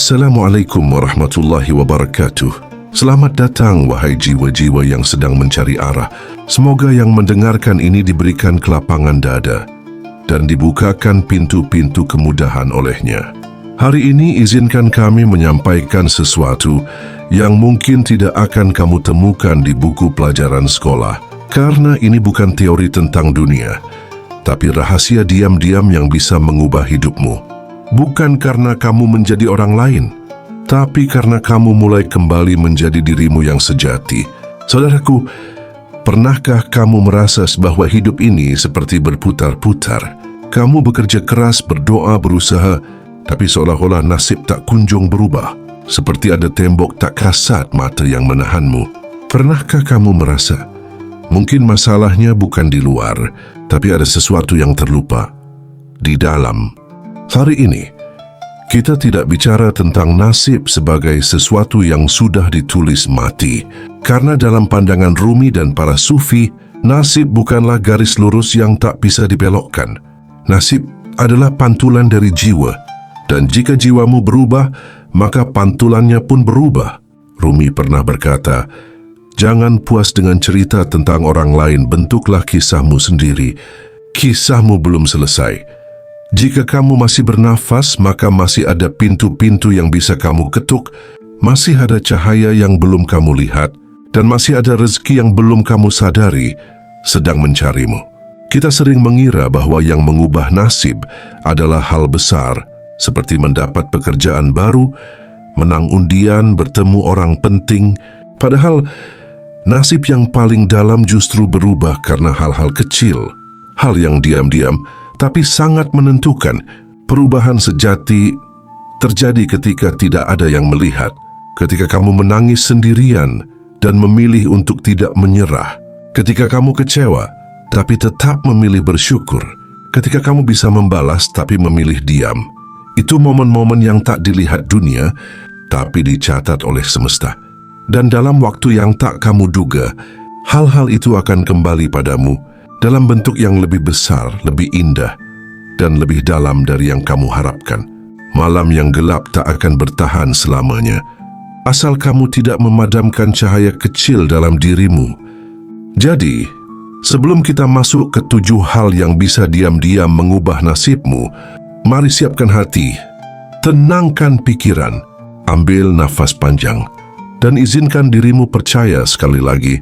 Assalamualaikum warahmatullahi wabarakatuh. Selamat datang wahai jiwa-jiwa yang sedang mencari arah. Semoga yang mendengarkan ini diberikan kelapangan dada dan dibukakan pintu-pintu kemudahan olehnya. Hari ini izinkan kami menyampaikan sesuatu yang mungkin tidak akan kamu temukan di buku pelajaran sekolah. Karena ini bukan teori tentang dunia, tapi rahasia diam-diam yang bisa mengubah hidupmu. Bukan karena kamu menjadi orang lain, tapi karena kamu mulai kembali menjadi dirimu yang sejati. Saudaraku, pernahkah kamu merasa bahwa hidup ini seperti berputar-putar? Kamu bekerja keras, berdoa, berusaha, tapi seolah-olah nasib tak kunjung berubah. Seperti ada tembok tak kasat mata yang menahanmu. Pernahkah kamu merasa mungkin masalahnya bukan di luar, tapi ada sesuatu yang terlupa di dalam? Hari ini, kita tidak bicara tentang nasib sebagai sesuatu yang sudah ditulis mati. Karena dalam pandangan Rumi dan para Sufi, nasib bukanlah garis lurus yang tak bisa dibelokkan. Nasib adalah pantulan dari jiwa. Dan jika jiwamu berubah, maka pantulannya pun berubah. Rumi pernah berkata, "Jangan puas dengan cerita tentang orang lain, bentuklah kisahmu sendiri. Kisahmu belum selesai. Jika kamu masih bernafas, maka masih ada pintu-pintu yang bisa kamu ketuk, masih ada cahaya yang belum kamu lihat, dan masih ada rezeki yang belum kamu sadari sedang mencarimu." Kita sering mengira bahwa yang mengubah nasib adalah hal besar, seperti mendapat pekerjaan baru, menang undian, bertemu orang penting. Padahal nasib yang paling dalam justru berubah karena hal-hal kecil, hal yang diam-diam tapi sangat menentukan. Perubahan sejati terjadi ketika tidak ada yang melihat, ketika kamu menangis sendirian dan memilih untuk tidak menyerah, ketika kamu kecewa tapi tetap memilih bersyukur, ketika kamu bisa membalas tapi memilih diam. Itu momen-momen yang tak dilihat dunia tapi dicatat oleh semesta. Dan dalam waktu yang tak kamu duga, hal-hal itu akan kembali padamu dalam bentuk yang lebih besar, lebih indah, dan lebih dalam dari yang kamu harapkan. Malam yang gelap tak akan bertahan selamanya, asal kamu tidak memadamkan cahaya kecil dalam dirimu. Jadi, sebelum kita masuk ke 7 hal yang bisa diam-diam mengubah nasibmu, mari siapkan hati, tenangkan pikiran, ambil nafas panjang, dan izinkan dirimu percaya sekali lagi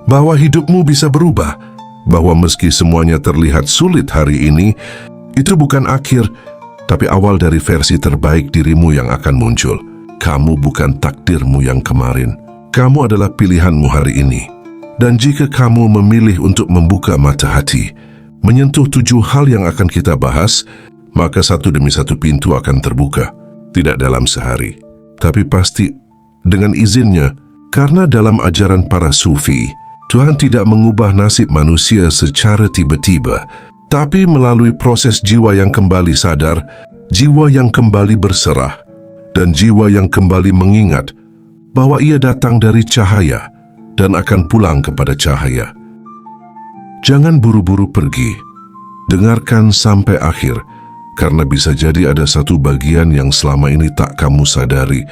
bahwa hidupmu bisa berubah. Bahwa meski semuanya terlihat sulit hari ini, itu bukan akhir, tapi awal dari versi terbaik dirimu yang akan muncul. Kamu bukan takdirmu yang kemarin. Kamu adalah pilihanmu hari ini. Dan jika kamu memilih untuk membuka mata hati, menyentuh 7 hal yang akan kita bahas, maka satu demi satu pintu akan terbuka. Tidak dalam sehari, tapi pasti dengan izinnya. Karena dalam ajaran para Sufi, Tuhan tidak mengubah nasib manusia secara tiba-tiba, tapi melalui proses jiwa yang kembali sadar, jiwa yang kembali berserah, dan jiwa yang kembali mengingat bahwa ia datang dari cahaya dan akan pulang kepada cahaya. Jangan buru-buru pergi, dengarkan sampai akhir, karena bisa jadi ada satu bagian yang selama ini tak kamu sadari,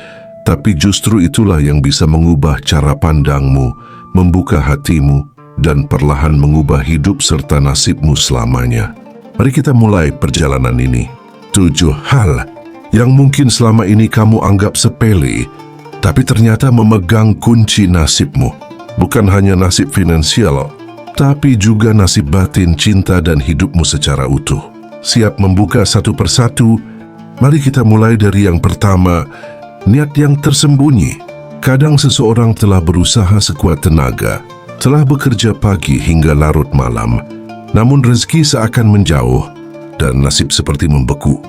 tapi justru itulah yang bisa mengubah cara pandangmu, membuka hatimu, dan perlahan mengubah hidup serta nasibmu selamanya. Mari kita mulai perjalanan ini. 7 hal yang mungkin selama ini kamu anggap sepele, tapi ternyata memegang kunci nasibmu. Bukan hanya nasib finansial, tapi juga nasib batin, cinta, dan hidupmu secara utuh. Siap membuka satu persatu? Mari kita mulai dari yang pertama, niat yang tersembunyi. Kadang seseorang telah berusaha sekuat tenaga, telah bekerja pagi hingga larut malam, namun rezeki seakan menjauh dan nasib seperti membeku.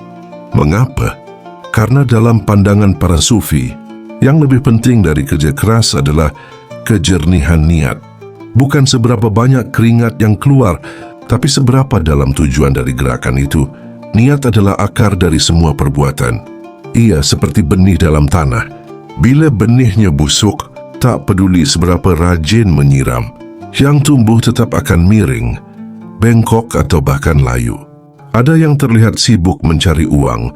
Mengapa? Karena dalam pandangan para Sufi, yang lebih penting dari kerja keras adalah kejernihan niat. Bukan seberapa banyak keringat yang keluar, tapi seberapa dalam tujuan dari gerakan itu. Niat adalah akar dari semua perbuatan. Ia seperti benih dalam tanah. Bila benihnya busuk, tak peduli seberapa rajin menyiram, yang tumbuh tetap akan miring, bengkok atau bahkan layu. Ada yang terlihat sibuk mencari uang,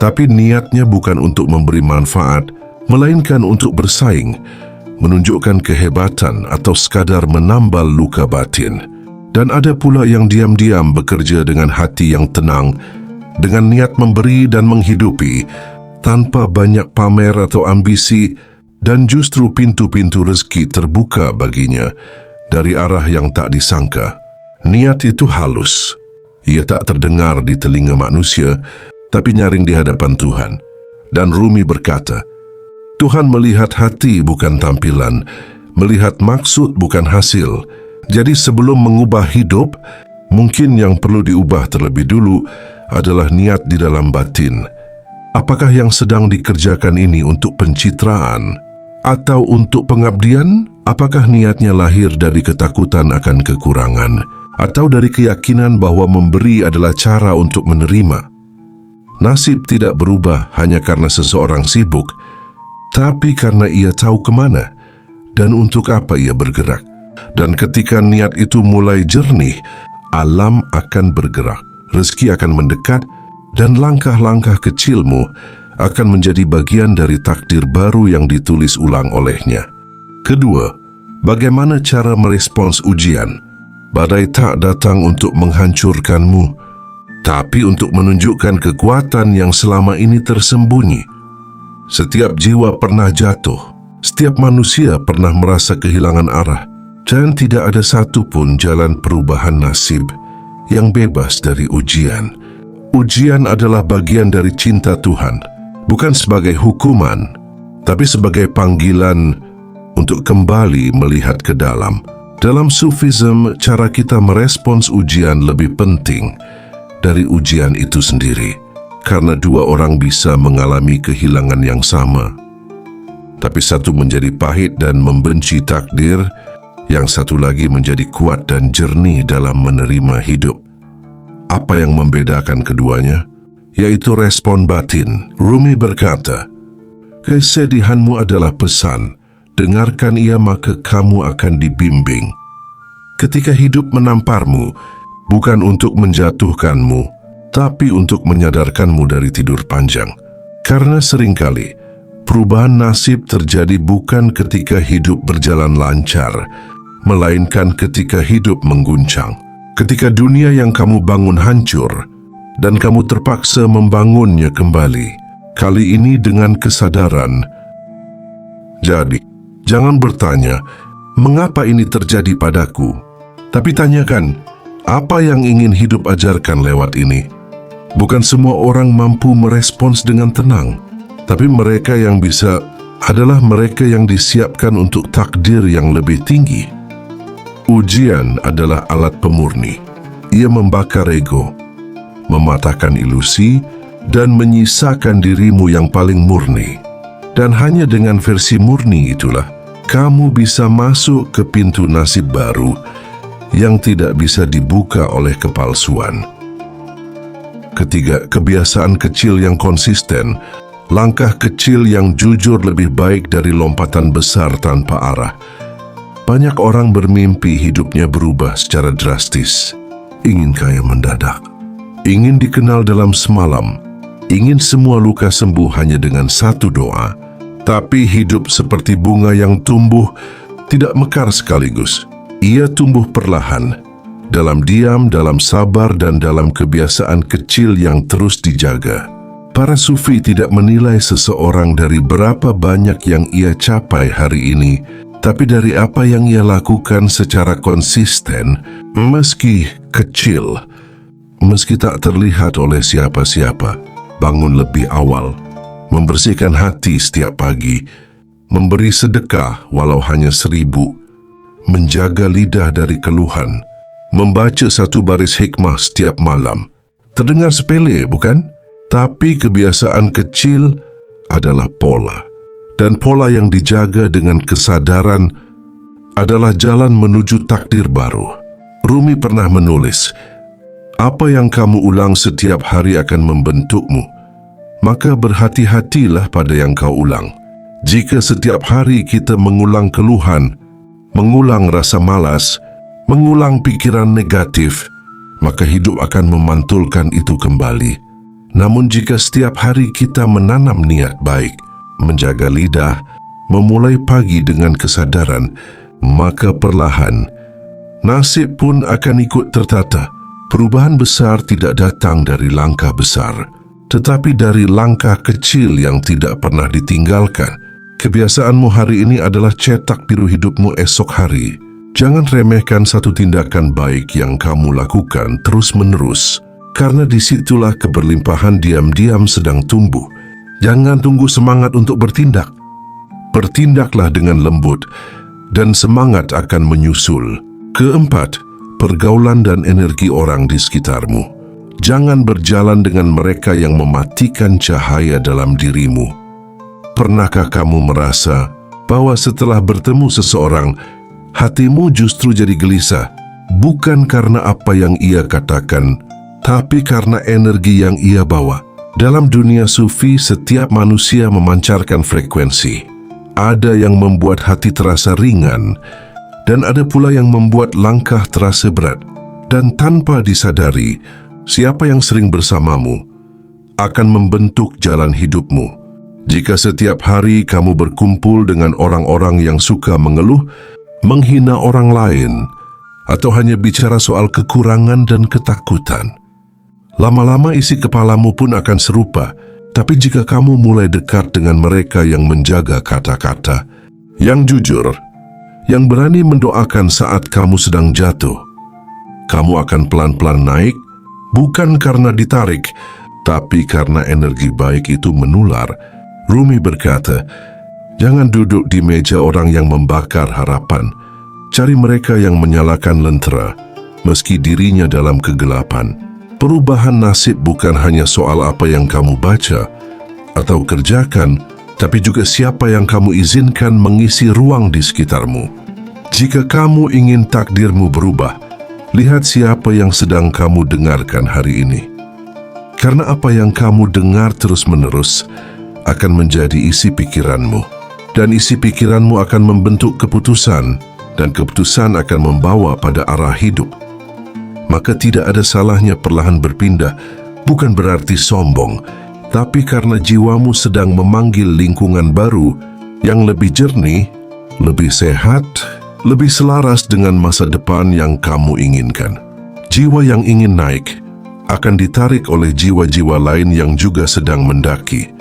tapi niatnya bukan untuk memberi manfaat, melainkan untuk bersaing, menunjukkan kehebatan atau sekadar menambal luka batin. Dan ada pula yang diam-diam bekerja dengan hati yang tenang, dengan niat memberi dan menghidupi, tanpa banyak pamer atau ambisi, dan justru pintu-pintu rezeki terbuka baginya dari arah yang tak disangka. Niat itu halus. Ia tak terdengar di telinga manusia, tapi nyaring di hadapan Tuhan. Dan Rumi berkata, Tuhan melihat hati bukan tampilan, melihat maksud bukan hasil. Jadi sebelum mengubah hidup, mungkin yang perlu diubah terlebih dulu adalah niat di dalam batin. Apakah yang sedang dikerjakan ini untuk pencitraan atau untuk pengabdian? Apakah niatnya lahir dari ketakutan akan kekurangan atau dari keyakinan bahwa memberi adalah cara untuk menerima? Nasib tidak berubah hanya karena seseorang sibuk, tapi karena ia tahu kemana dan untuk apa ia bergerak. Dan ketika niat itu mulai jernih, alam akan bergerak, rezeki akan mendekat, dan langkah-langkah kecilmu akan menjadi bagian dari takdir baru yang ditulis ulang olehnya. Kedua, bagaimana cara merespons ujian? Badai tak datang untuk menghancurkanmu, tapi untuk menunjukkan kekuatan yang selama ini tersembunyi. Setiap jiwa pernah jatuh, setiap manusia pernah merasa kehilangan arah, dan tidak ada satu pun jalan perubahan nasib yang bebas dari ujian. Ujian adalah bagian dari cinta Tuhan, bukan sebagai hukuman, tapi sebagai panggilan untuk kembali melihat ke dalam. Dalam Sufism, cara kita merespons ujian lebih penting dari ujian itu sendiri, karena dua orang bisa mengalami kehilangan yang sama. Tapi satu menjadi pahit dan membenci takdir, yang satu lagi menjadi kuat dan jernih dalam menerima hidup. Apa yang membedakan keduanya? Yaitu respon batin. Rumi berkata, kesedihanmu adalah pesan, dengarkan ia maka kamu akan dibimbing. Ketika hidup menamparmu, bukan untuk menjatuhkanmu, tapi untuk menyadarkanmu dari tidur panjang. Karena seringkali, perubahan nasib terjadi bukan ketika hidup berjalan lancar, melainkan ketika hidup mengguncang. Ketika dunia yang kamu bangun hancur, dan kamu terpaksa membangunnya kembali. Kali ini dengan kesadaran. Jadi, jangan bertanya, mengapa ini terjadi padaku? Tapi tanyakan, apa yang ingin hidup ajarkan lewat ini? Bukan semua orang mampu merespons dengan tenang, tapi mereka yang bisa adalah mereka yang disiapkan untuk takdir yang lebih tinggi. Ujian adalah alat pemurni. Ia membakar ego, mematahkan ilusi, dan menyisakan dirimu yang paling murni. Dan hanya dengan versi murni itulah, kamu bisa masuk ke pintu nasib baru yang tidak bisa dibuka oleh kepalsuan. Ketiga, kebiasaan kecil yang konsisten. Langkah kecil yang jujur lebih baik dari lompatan besar tanpa arah. Banyak orang bermimpi hidupnya berubah secara drastis. Ingin kaya mendadak, ingin dikenal dalam semalam, ingin semua luka sembuh hanya dengan satu doa. Tapi hidup seperti bunga yang tumbuh tidak mekar sekaligus. Ia tumbuh perlahan, dalam diam, dalam sabar, dan dalam kebiasaan kecil yang terus dijaga. Para sufi tidak menilai seseorang dari berapa banyak yang ia capai hari ini, tapi dari apa yang ia lakukan secara konsisten, meski kecil, meski tak terlihat oleh siapa-siapa. Bangun lebih awal, membersihkan hati setiap pagi, memberi sedekah walau hanya 1.000, menjaga lidah dari keluhan, membaca satu baris hikmah setiap malam. Terdengar sepele, bukan? Tapi kebiasaan kecil adalah pola. Dan pola yang dijaga dengan kesadaran adalah jalan menuju takdir baru. Rumi pernah menulis, apa yang kamu ulang setiap hari akan membentukmu. Maka berhati-hatilah pada yang kau ulang. Jika setiap hari kita mengulang keluhan, mengulang rasa malas, mengulang pikiran negatif, maka hidup akan memantulkan itu kembali. Namun jika setiap hari kita menanam niat baik, menjaga lidah, memulai pagi dengan kesadaran, maka perlahan nasib pun akan ikut tertata. Perubahan besar tidak datang dari langkah besar, tetapi dari langkah kecil yang tidak pernah ditinggalkan. Kebiasaanmu hari ini adalah cetak biru hidupmu esok hari. Jangan remehkan satu tindakan baik yang kamu lakukan terus-menerus, karena disitulah keberlimpahan diam-diam sedang tumbuh. Jangan tunggu semangat untuk bertindak. Bertindaklah dengan lembut, dan semangat akan menyusul. Keempat, pergaulan dan energi orang di sekitarmu. Jangan berjalan dengan mereka yang mematikan cahaya dalam dirimu. Pernahkah kamu merasa bahwa setelah bertemu seseorang, hatimu justru jadi gelisah, bukan karena apa yang ia katakan, tapi karena energi yang ia bawa? Dalam dunia sufi, setiap manusia memancarkan frekuensi. Ada yang membuat hati terasa ringan, dan ada pula yang membuat langkah terasa berat. Dan tanpa disadari, siapa yang sering bersamamu akan membentuk jalan hidupmu. Jika setiap hari kamu berkumpul dengan orang-orang yang suka mengeluh, menghina orang lain, atau hanya bicara soal kekurangan dan ketakutan, lama-lama isi kepalamu pun akan serupa. Tapi jika kamu mulai dekat dengan mereka yang menjaga kata-kata, yang jujur, yang berani mendoakan saat kamu sedang jatuh, kamu akan pelan-pelan naik, bukan karena ditarik, tapi karena energi baik itu menular. Rumi berkata, jangan duduk di meja orang yang membakar harapan. Cari mereka yang menyalakan lentera, meski dirinya dalam kegelapan. Perubahan nasib bukan hanya soal apa yang kamu baca atau kerjakan, tapi juga siapa yang kamu izinkan mengisi ruang di sekitarmu. Jika kamu ingin takdirmu berubah, lihat siapa yang sedang kamu dengarkan hari ini. Karena apa yang kamu dengar terus-menerus akan menjadi isi pikiranmu, dan isi pikiranmu akan membentuk keputusan, dan keputusan akan membawa pada arah hidup. Maka tidak ada salahnya perlahan berpindah, bukan berarti sombong, tapi karena jiwamu sedang memanggil lingkungan baru yang lebih jernih, lebih sehat, lebih selaras dengan masa depan yang kamu inginkan. Jiwa yang ingin naik akan ditarik oleh jiwa-jiwa lain yang juga sedang mendaki.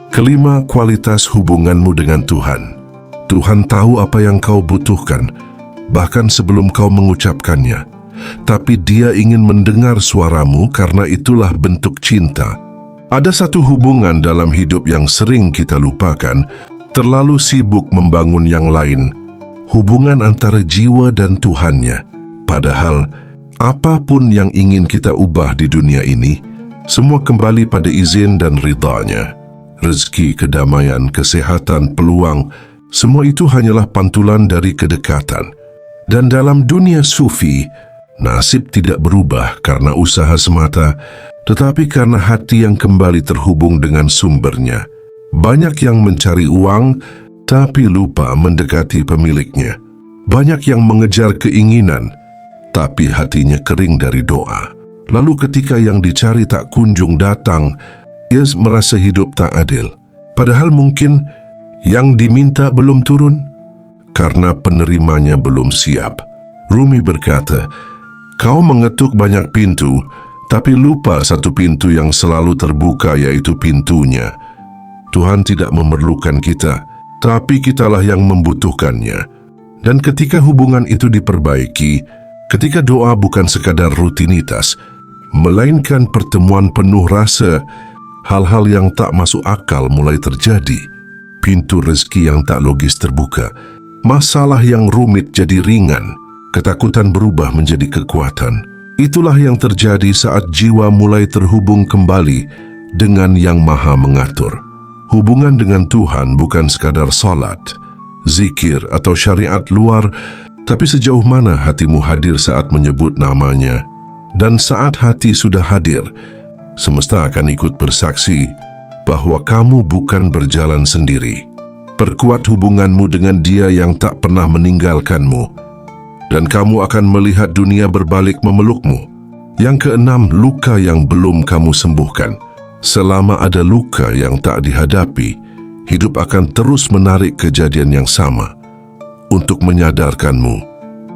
Kelima, kualitas hubunganmu dengan Tuhan. Tuhan tahu apa yang kau butuhkan, bahkan sebelum kau mengucapkannya. Tapi Dia ingin mendengar suaramu karena itulah bentuk cinta. Ada satu hubungan dalam hidup yang sering kita lupakan, terlalu sibuk membangun yang lain. Hubungan antara jiwa dan Tuhannya. Padahal, apapun yang ingin kita ubah di dunia ini, semua kembali pada izin dan ridha-Nya. Rezeki, kedamaian, kesehatan, peluang, semua itu hanyalah pantulan dari kedekatan. Dan dalam dunia sufi, nasib tidak berubah karena usaha semata, tetapi karena hati yang kembali terhubung dengan sumbernya. Banyak yang mencari uang, tapi lupa mendekati pemiliknya. Banyak yang mengejar keinginan, tapi hatinya kering dari doa. Lalu ketika yang dicari tak kunjung datang, ia merasa hidup tak adil. Padahal mungkin yang diminta belum turun, karena penerimanya belum siap. Rumi berkata, kau mengetuk banyak pintu, tapi lupa satu pintu yang selalu terbuka, yaitu pintunya. Tuhan tidak memerlukan kita, tapi kitalah yang membutuhkannya. Dan ketika hubungan itu diperbaiki, ketika doa bukan sekadar rutinitas, melainkan pertemuan penuh rasa, hal-hal yang tak masuk akal mulai terjadi. Pintu rezeki yang tak logis terbuka, masalah yang rumit jadi ringan, ketakutan berubah menjadi kekuatan. Itulah yang terjadi saat jiwa mulai terhubung kembali dengan Yang Maha Mengatur. Hubungan dengan Tuhan bukan sekadar salat, zikir atau syariat luar, tapi sejauh mana hatimu hadir saat menyebut namanya. Dan saat hati sudah hadir, semesta akan ikut bersaksi bahwa kamu bukan berjalan sendiri. Perkuat hubunganmu dengan Dia yang tak pernah meninggalkanmu, dan kamu akan melihat dunia berbalik memelukmu. Yang keenam, luka yang belum kamu sembuhkan. Selama ada luka yang tak dihadapi, hidup akan terus menarik kejadian yang sama untuk menyadarkanmu.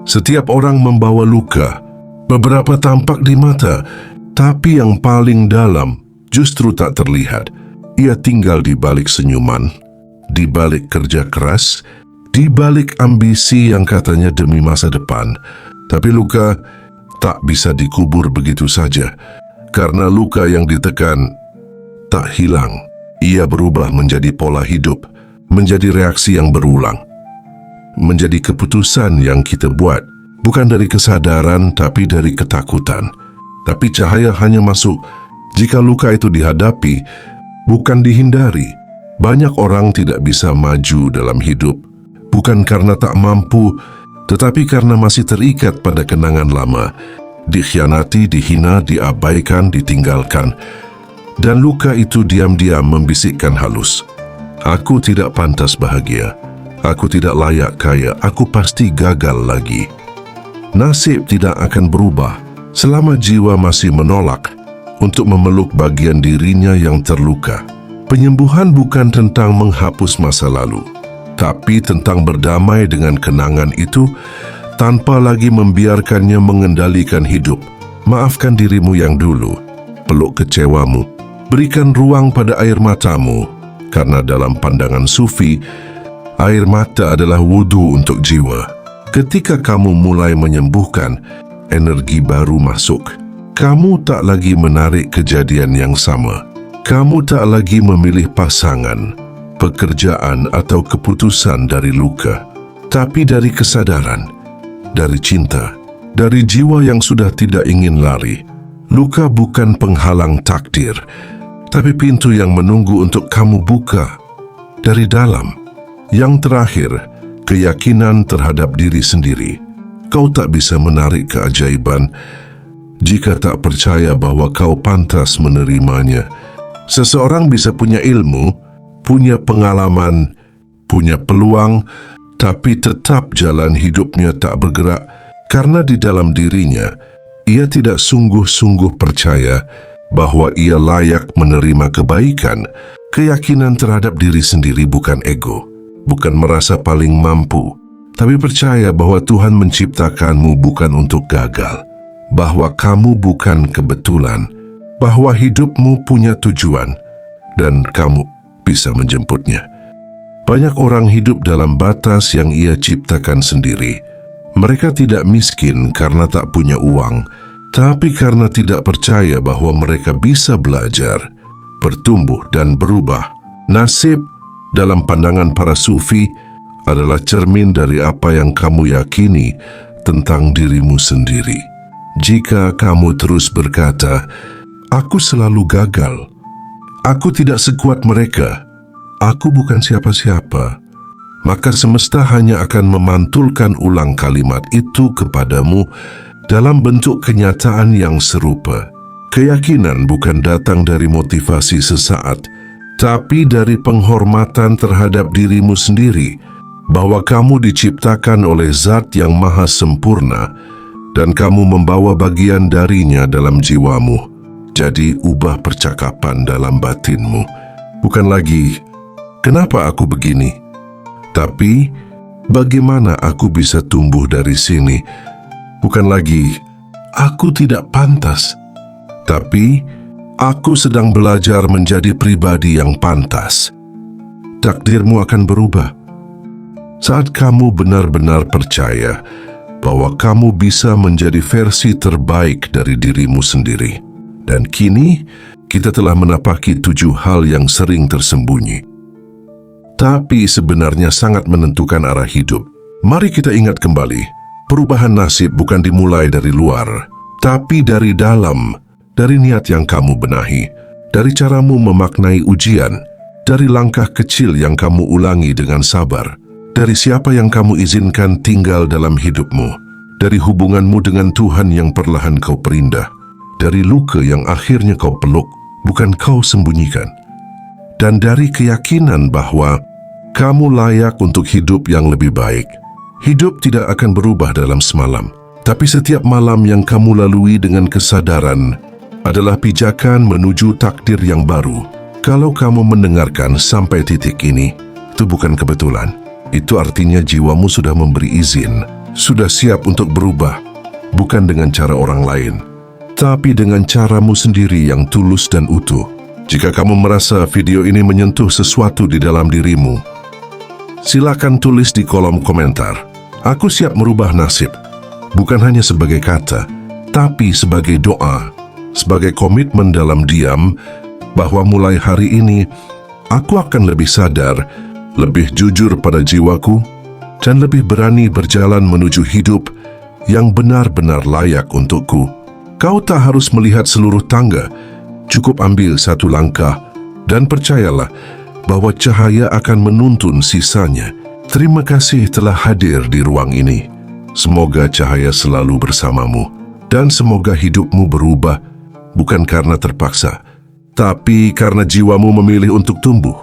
Setiap orang membawa luka, beberapa tampak di mata, tapi yang paling dalam justru tak terlihat. Ia tinggal di balik senyuman, di balik kerja keras, di balik ambisi yang katanya demi masa depan. Tapi luka tak bisa dikubur begitu saja, karena luka yang ditekan tak hilang. Ia berubah menjadi pola hidup, menjadi reaksi yang berulang, menjadi keputusan yang kita buat, bukan dari kesadaran tapi dari ketakutan. Tapi cahaya hanya masuk jika luka itu dihadapi, bukan dihindari. Banyak orang tidak bisa maju dalam hidup, bukan karena tak mampu, tetapi karena masih terikat pada kenangan lama, dikhianati, dihina, diabaikan, ditinggalkan. Dan luka itu diam-diam membisikkan halus, "Aku tidak pantas bahagia, aku tidak layak kaya, aku pasti gagal lagi." Nasib tidak akan berubah selama jiwa masih menolak untuk memeluk bagian dirinya yang terluka. Penyembuhan bukan tentang menghapus masa lalu, tapi tentang berdamai dengan kenangan itu tanpa lagi membiarkannya mengendalikan hidup. Maafkan dirimu yang dulu, peluk kecewamu, berikan ruang pada air matamu, karena dalam pandangan Sufi, air mata adalah wudhu untuk jiwa. Ketika kamu mulai menyembuhkan, energi baru masuk. Kamu tak lagi menarik kejadian yang sama. Kamu tak lagi memilih pasangan, pekerjaan atau keputusan dari luka, tapi dari kesadaran, dari cinta, dari jiwa yang sudah tidak ingin lari. Luka bukan penghalang takdir, tapi pintu yang menunggu untuk kamu buka dari dalam. Yang terakhir, keyakinan terhadap diri sendiri. Kau tak bisa menarik keajaiban jika tak percaya bahwa kau pantas menerimanya. Seseorang bisa punya ilmu, punya pengalaman, punya peluang, tapi tetap jalan hidupnya tak bergerak karena di dalam dirinya ia tidak sungguh-sungguh percaya bahwa ia layak menerima kebaikan. Keyakinan terhadap diri sendiri bukan ego, bukan merasa paling mampu, tapi percaya bahwa Tuhan menciptakanmu bukan untuk gagal, bahwa kamu bukan kebetulan, bahwa hidupmu punya tujuan, dan kamu bisa menjemputnya. Banyak orang hidup dalam batas yang ia ciptakan sendiri. Mereka tidak miskin karena tak punya uang, tapi karena tidak percaya bahwa mereka bisa belajar, bertumbuh, dan berubah. Nasib dalam pandangan para Sufi adalah cermin dari apa yang kamu yakini tentang dirimu sendiri. Jika kamu terus berkata, "Aku selalu gagal, aku tidak sekuat mereka, aku bukan siapa-siapa," maka semesta hanya akan memantulkan ulang kalimat itu kepadamu dalam bentuk kenyataan yang serupa. Keyakinan bukan datang dari motivasi sesaat, tapi dari penghormatan terhadap dirimu sendiri, bahwa kamu diciptakan oleh Zat yang Maha Sempurna dan kamu membawa bagian darinya dalam jiwamu. Jadi ubah percakapan dalam batinmu. Bukan lagi, "Kenapa aku begini?" tapi, "Bagaimana aku bisa tumbuh dari sini?" Bukan lagi, "Aku tidak pantas," tapi, "Aku sedang belajar menjadi pribadi yang pantas." Takdirmu akan berubah saat kamu benar-benar percaya bahwa kamu bisa menjadi versi terbaik dari dirimu sendiri. Dan kini, kita telah menapaki 7 hal yang sering tersembunyi, tapi sebenarnya sangat menentukan arah hidup. Mari kita ingat kembali, perubahan nasib bukan dimulai dari luar, tapi dari dalam, dari niat yang kamu benahi, dari caramu memaknai ujian, dari langkah kecil yang kamu ulangi dengan sabar, dari siapa yang kamu izinkan tinggal dalam hidupmu, dari hubunganmu dengan Tuhan yang perlahan kau perindah, dari luka yang akhirnya kau peluk, bukan kau sembunyikan, dan dari keyakinan bahwa kamu layak untuk hidup yang lebih baik. Hidup tidak akan berubah dalam semalam, Tapi setiap malam yang kamu lalui dengan kesadaran adalah pijakan menuju takdir yang baru. Kalau kamu mendengarkan sampai titik ini, itu bukan kebetulan. Itu artinya jiwamu sudah memberi izin, sudah siap untuk berubah, bukan dengan cara orang lain, tapi dengan caramu sendiri yang tulus dan utuh. Jika kamu merasa video ini menyentuh sesuatu di dalam dirimu, silakan tulis di kolom komentar. Aku siap merubah nasib. Bukan hanya sebagai kata, tapi sebagai doa, sebagai komitmen dalam diam, bahwa mulai hari ini, aku akan lebih sadar, lebih jujur pada jiwaku, dan lebih berani berjalan menuju hidup yang benar-benar layak untukku. Kau tak harus melihat seluruh tangga, cukup ambil satu langkah, dan percayalah bahwa cahaya akan menuntun sisanya. Terima kasih telah hadir di ruang ini. Semoga cahaya selalu bersamamu, dan semoga hidupmu berubah, bukan karena terpaksa, tapi karena jiwamu memilih untuk tumbuh.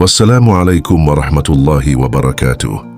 Wassalamualaikum warahmatullahi wabarakatuh.